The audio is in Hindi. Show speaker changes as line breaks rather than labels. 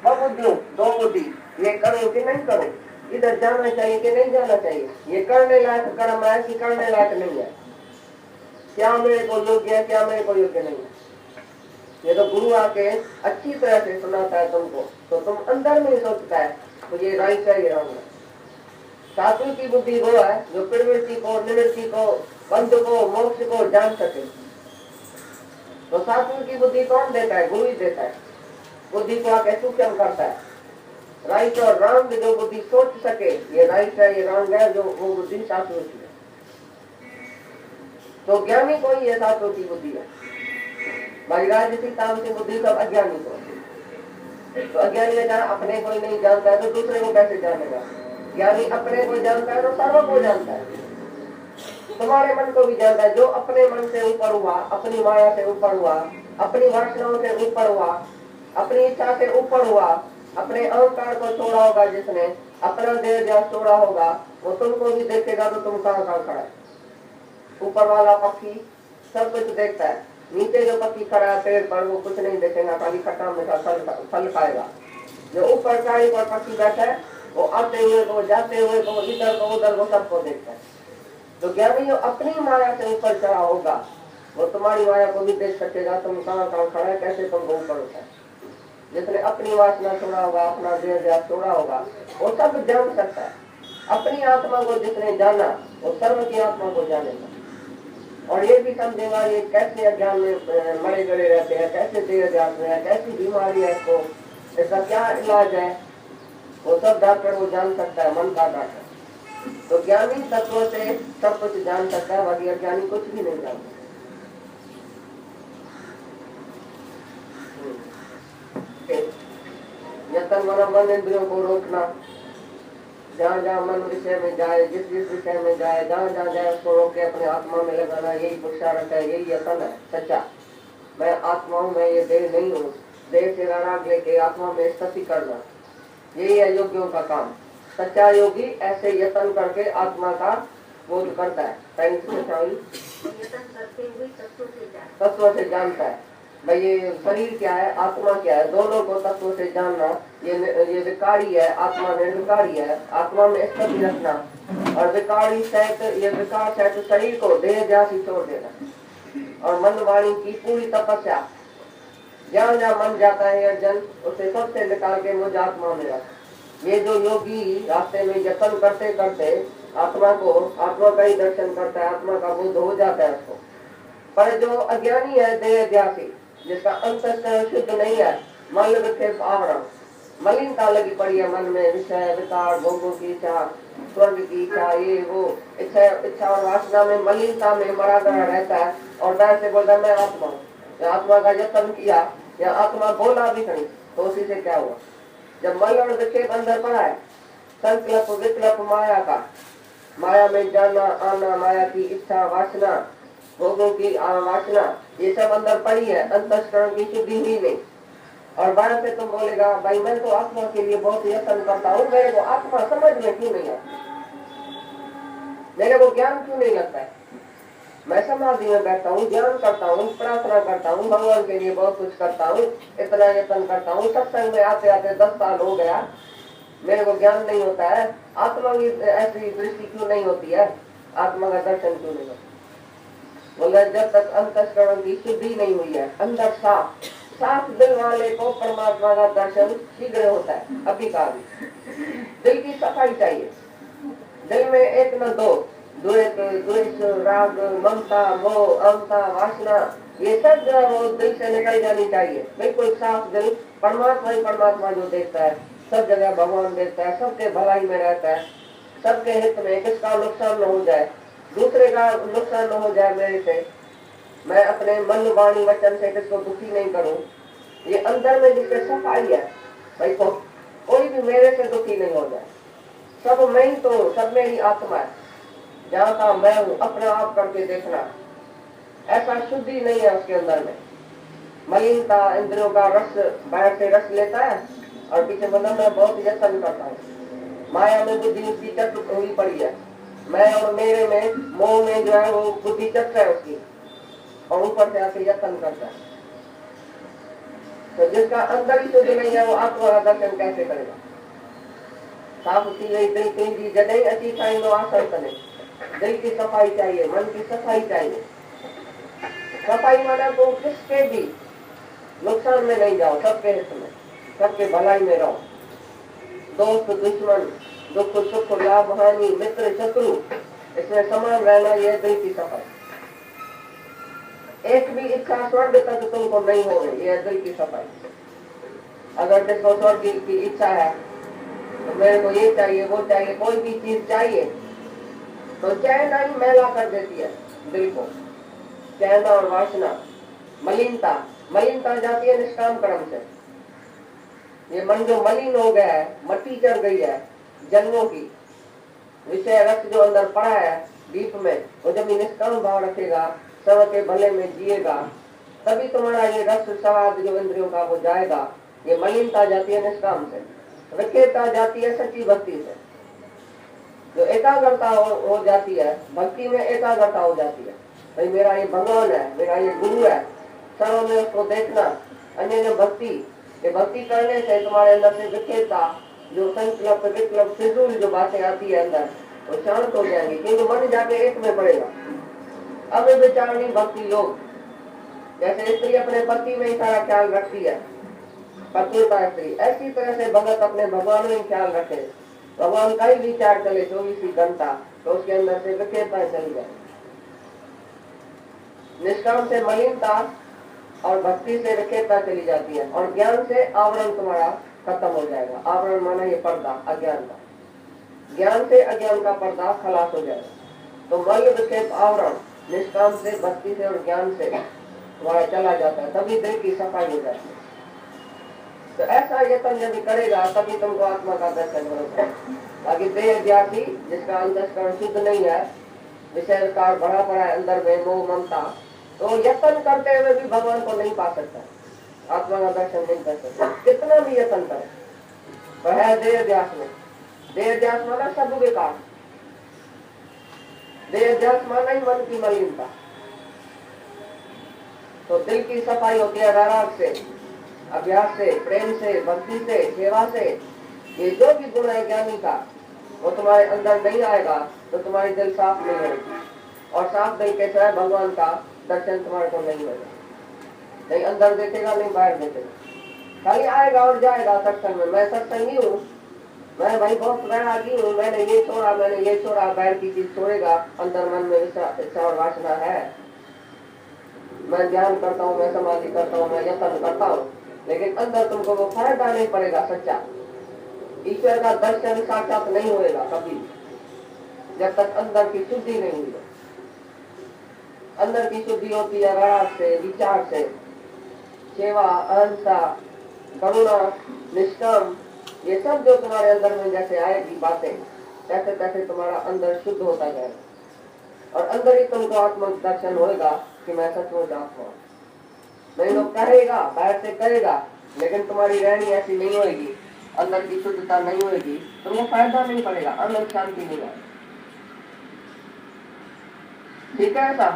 बहुबुद्धियों, दो बुद्धि, ये करूं कि नहीं करूं, इधर जाना चाहिए कि नहीं जाना चाहिए, ये करने लायक कर्म है कि करने लायक नहीं है, क्या मेरे को योग्य है क्या मेरे को योग्य नहीं है। ये तो गुरु आके अच्छी तरह से सुनाता है तुमको, तो तुम अंदर में ही सोचता है तो ये राइट है ये रॉन्ग है। सात्विक की बुद्धि वो है जो प्रवृत्ति को, निवृत्ति को, बंध को, मोक्ष को जान सके। तो सात्विक की बुद्धि कौन देता है? गुरु ही देता है। बुद्धि को आके सूक्ष्म करता है, राइट और रॉन्ग जो बुद्धि सोच सके, ये राइट है ये रॉन्ग है, जो वो बुद्धि सात्विक है। तो ज्ञानी को ही ये सात्विक की बुद्धि है। भाई राजसी तामसी बुद्धि सब अज्ञानी को। तो अज्ञानी में अपने को ही नहीं जानता है तो दूसरे को कैसे जानेगा? ज्ञानी अपने को जानता है तो सर्व को जानता है, तुम्हारे मन को भी जानता है। जो अपने मन से ऊपर हुआ, अपनी माया से ऊपर हुआ, अपनी वासनाओं से ऊपर हुआ, अपनी इच्छा से ऊपर हुआ, अपने अहंकार को छोड़ा होगा, जिसने अपना देह ध्यान छोड़ा होगा, वो तुमको भी देखेगा तो तुम कहाँ कहाँ खड़ा है। ऊपर वाला पक्षी सब कुछ देखता है, नीचे जो पक्षी खड़ा है पेड़ पर वो कुछ नहीं देखेगा, खाली खट्टा मीठा फल खाएगा। जो ऊपर चाई पर पक्षी बैठा है वो आते हुए को, जाते हुए को, इधर को उधर को सबको देखता है। तो ज्ञानी जो अपनी माया से ऊपर चढ़ा होगा वो तुम्हारी माया को भी देख सकेगा, तुम कहाँ कहाँ खड़ा है, कैसे तुमको ऊपर उठा है। जिसने अपनी वासना छोड़ा होगा, अपना देह ध्यान छोड़ा होगा, वो सब जान सकता है। अपनी आत्मा को जिसने जाना वो सर्व की आत्मा को जानेगा। और ये भी समझेगा ये कैसे अज्ञान में मरे गड़े रहते हैं, कैसे देह ध्यान में है, कैसी बीमारी है, इसको इसका क्या इलाज है, वो सब डॉक्टर वो जान सकता है, मन का डॉक्टर। तो ज्ञानी तत्व से सब कुछ जान सकता है, बाकी अज्ञानी कुछ भी नहीं जानता। यतन मन इंद्रियों को रोकना, जहाँ जहाँ मन विषय में जाए, जिस जिस विषय में जाए, जहाँ जहाँ जाए उसको रोक के अपने आत्मा में लगाना, यही पुरुषार्थ है, यही यतन है सच्चा। मैं आत्मा हूँ, मैं ये देह नहीं हूँ। देह से राग लेके आत्मा में स्थिति करना, यही है योगियों का काम। सच्चा योगी ऐसे यतन करके आत्मा का बोध करता है, तत्व से जानता है। भाई ये शरीर क्या है, आत्मा क्या है, दोनों को तत्व से जानना, ये विकारी है, आत्मा निर्विकारी है। आत्मा में स्थिति रखना और विकारी सहित, ये विकार सहित शरीर को देह जाति छोड़ देना। और मन वाणी की पूरी तपस्या, जहाँ जहाँ मन जाता है अर्जन, उसे सबसे निकाल के मुझ आत्मा में रख। ये जो योगी रास्ते में यत्न करते करते आत्मा का ही दर्शन करता है, आत्मा का बोध हो जाता है उसको। पर जो अज्ञानी है, देह ध्यासी, जिसका अंतःकरण शुद्ध नहीं है, मल विक्षेप आवरण, मलिनता लगी पड़ी है मन में, विषय विकार, भोगों की इच्छा, स्वर्ग की इच्छा, ये वो इच्छा और वासना में, मलिनता में मरा गया रहता है। और वैसे से बोलता मैं आत्मा हूँ, आत्मा का यत्न किया या आत्मा बोला भी नहीं, तो उसी से क्या हुआ? जब मल और विक्षेप अंदर पड़ा है, संकल्प विकल्प माया का, माया में जाना आना, माया की इच्छा वासना, भोगों की वासना, ये सब अंदर पड़ी है, अंतःकरण की शुद्धि हुई नहीं। और बाहर से तुम बोलेगा भाई मैं तो आत्मा के लिए बहुत यत्न करता हूँ, मेरे को आत्मा समझ में क्यों नहीं आती, मेरे को ज्ञान क्यों नहीं लगता है, मैं समाधि में बैठता हूँ, ध्यान करता हूँ, प्रार्थना करता हूँ, भगवान के लिए बहुत कुछ करता हूँ, इतना यत्न करता हूँ, सत्संग में आते आते 10 साल हो गया, मेरे को ज्ञान नहीं होता है। आत्मा की ऐसी दृष्टि क्यों नहीं होती है, आत्मा का दर्शन क्यों नहीं होता? बोले जब तक अंतःकरण की शुद्धि नहीं हुई है, अंदर साफ दिल वाले को परमात्मा का दर्शन शीघ्र होता है। अभी का दिल की सफाई चाहिए। दिल में एक न दो द्वेष, राग, ममता, मोह, अहंता, वासना, ये सब जो है वो दिल से निकल जानी चाहिए। बिल्कुल साफ दिल, परमात्मा ही परमात्मा जो देखता है, सब जगह भगवान देखता है, सबके भलाई में रहता है, सबके हित में, किसका नुकसान न हो जाए, दूसरे का नुकसान न हो जाए मेरे से, मैं अपने मन वाणी वचन से किसको दुखी नहीं करूं। ये अंदर में जिसके सफाई है भाई, कोई भी मेरे से दुखी नहीं हो जाए। सब मैं ही तो, सब मेरी आत्मा है, जहाँ का मैं हूँ अपना आप करके देखना। ऐसा शुद्धि नहीं है उसके अंदर में, मलिनता, इंद्रियों का रस, बाहर से रस लेता है और पीछे बोला मैं बहुत यत्न करता हूँ। माया में बुद्धि उसकी चट हुई पड़ी है, मैं और मेरे में, मोह में जो है वो बुद्धि चट है उसकी, और ऊपर से आके यत्न करता है। तो जिसका अंदर ही शुद्ध नहीं है वो आत्मा का दर्शन कैसे करेगा? साफ थी वही दिल तुझी जॾहिं अची ठाहींदो आसन तने। दिल की सफाई चाहिए, मन की सफाई चाहिए। सफाई माना तो किसके भी नुकसान में नहीं जाओ, सबके हित में, सबके भलाई में रहो। दोस्त दुश्मन, दुख सुख लाभ हानि मित्र शत्रु, इसमें समान रहना, यह दिल की सफाई। एक भी इच्छा स्वर्ग तक तुमको नहीं हो रही, यह दिल की सफाई। अगर जिसको स्वर्ग की इच्छा है तो मेरे को ये चाहिए वो चाहिए, कोई भी चीज चाहिए तो चैन ही मैला कर देती है दिल को। चैन और वासना, मलिनता, मलिनता जाती है निष्काम कर्म से। ये मन जो मलिन हो गया है, मट्टी चढ़ गई है जन्मों की, विषय रक्त जो अंदर पड़ा है दीप में, वो जब निष्काम भाव रखेगा, सबके भले में जिएगा, तभी तुम्हारा ये रस स्वाद जो इंद्रियों का वो जाएगा। ये मलिनता जाती है निष्काम से, विखेरता जाती है सच्ची भक्ति से। जो एकाग्रता हो जाती है भक्ति में, एकाग्रता हो जाती है। भाई मेरा ये भगवान है, मेरा ये गुरु है, सर्व में उसको देखना। अन्य भक्ति, ये भक्ति करने से तुम्हारे अंदर से विखेरता, जो संकल्प विकल्प फिजूल जो बातें आती है अंदर, वो शांत हो जाएंगी, क्योंकि मन जाके एक में पड़ेगा। अब विचारणी भक्ति योग, जैसे स्त्री अपने पति में ही सारा ख्याल रखती है, पतिव्रता स्त्री, ऐसी तरह से भगत अपने भगवान में ख्याल रखे। भगवान का ही विचार चले 24 घंटा, तो उसके अंदर से विखेरता चली जाए। निष्काम से मलिनता और भक्ति से विखेरता चली जाती है, और ज्ञान से आवरण तुम्हारा खत्म हो जाएगा। आवरण माना ये पर्दा अज्ञान का, ज्ञान से अज्ञान का पर्दा खलास हो जाएगा। तो मल विक्षेप आवरण निष्काम से, भक्ति से और ज्ञान से तुम्हारा चला जाता है, तभी दिल की सफाई हो जाती है। तो ऐसा यत्न जब करेगा तभी तुमको आत्मा का दर्शन होगा। बाकी देह व्यासी जिसका अंतस्करण शुद्ध नहीं है, विषय का भरा पड़ा है अंदर में मोह ममता, तो यत्न करते हुए भी भगवान को नहीं पा सकता, आत्मा का दर्शन नहीं कर सकता, कितना भी यत्न करे। तो है देह व्यास में, देह व्यास माना सब विकार, देह व्यास माना ही मन की मलिनता। तो दिल की सफाई होती है राग से, अभ्यास से, प्रेम से, भक्ति से, सेवा से। ये जो भी गुण है ज्ञानी का, वो तुम्हारे अंदर नहीं आएगा तो तुम्हारी दिल साफ नहीं होगी। और साफ दिल कैसा है? भगवान का दर्शन तुम्हारे को नहीं होगा, नहीं अंदर देखेगा नहीं बाहर देखेगा, खाली आएगा और जाएगा सत्संग में। मैं सत्संगी हूँ, मैं भाई बहुत वैरागी हूँ, मैंने ये छोड़ा, मैंने ये छोड़ा, बाहर की चीज छोड़ेगा, अंदर मन में इच्छा और वासना है। मैं ध्यान करता हूँ, मैं समाधि करता हूँ, मैं यत्न करता हूँ, लेकिन अंदर तुमको वो फायदा नहीं पड़ेगा। सच्चा ईश्वर का दर्शन साक्षात नहीं होएगा कभी, जब तक अंदर की शुद्धि नहीं हुई। अंदर की शुद्धि होती है राग से, विचार से, सेवा, अहिंसा, करुणा, निष्काम, ये सब जो तुम्हारे अंदर में जैसे आएगी बातें, तैसे तैसे तुम्हारा अंदर शुद्ध होता जाएगा, और अंदर ही तुमको आत्म दर्शन होएगा कि मैं सचमुच आत्मा हूँ। नहीं लोग कहेगा, बाहर से कहेगा, लेकिन तुम्हारी रहनी ऐसी नहीं होगी, अंदर की शुद्धता नहीं होगी, तुमको फायदा नहीं पड़ेगा, अंदर शांति नहीं आएगी। ठीक है ऐसा?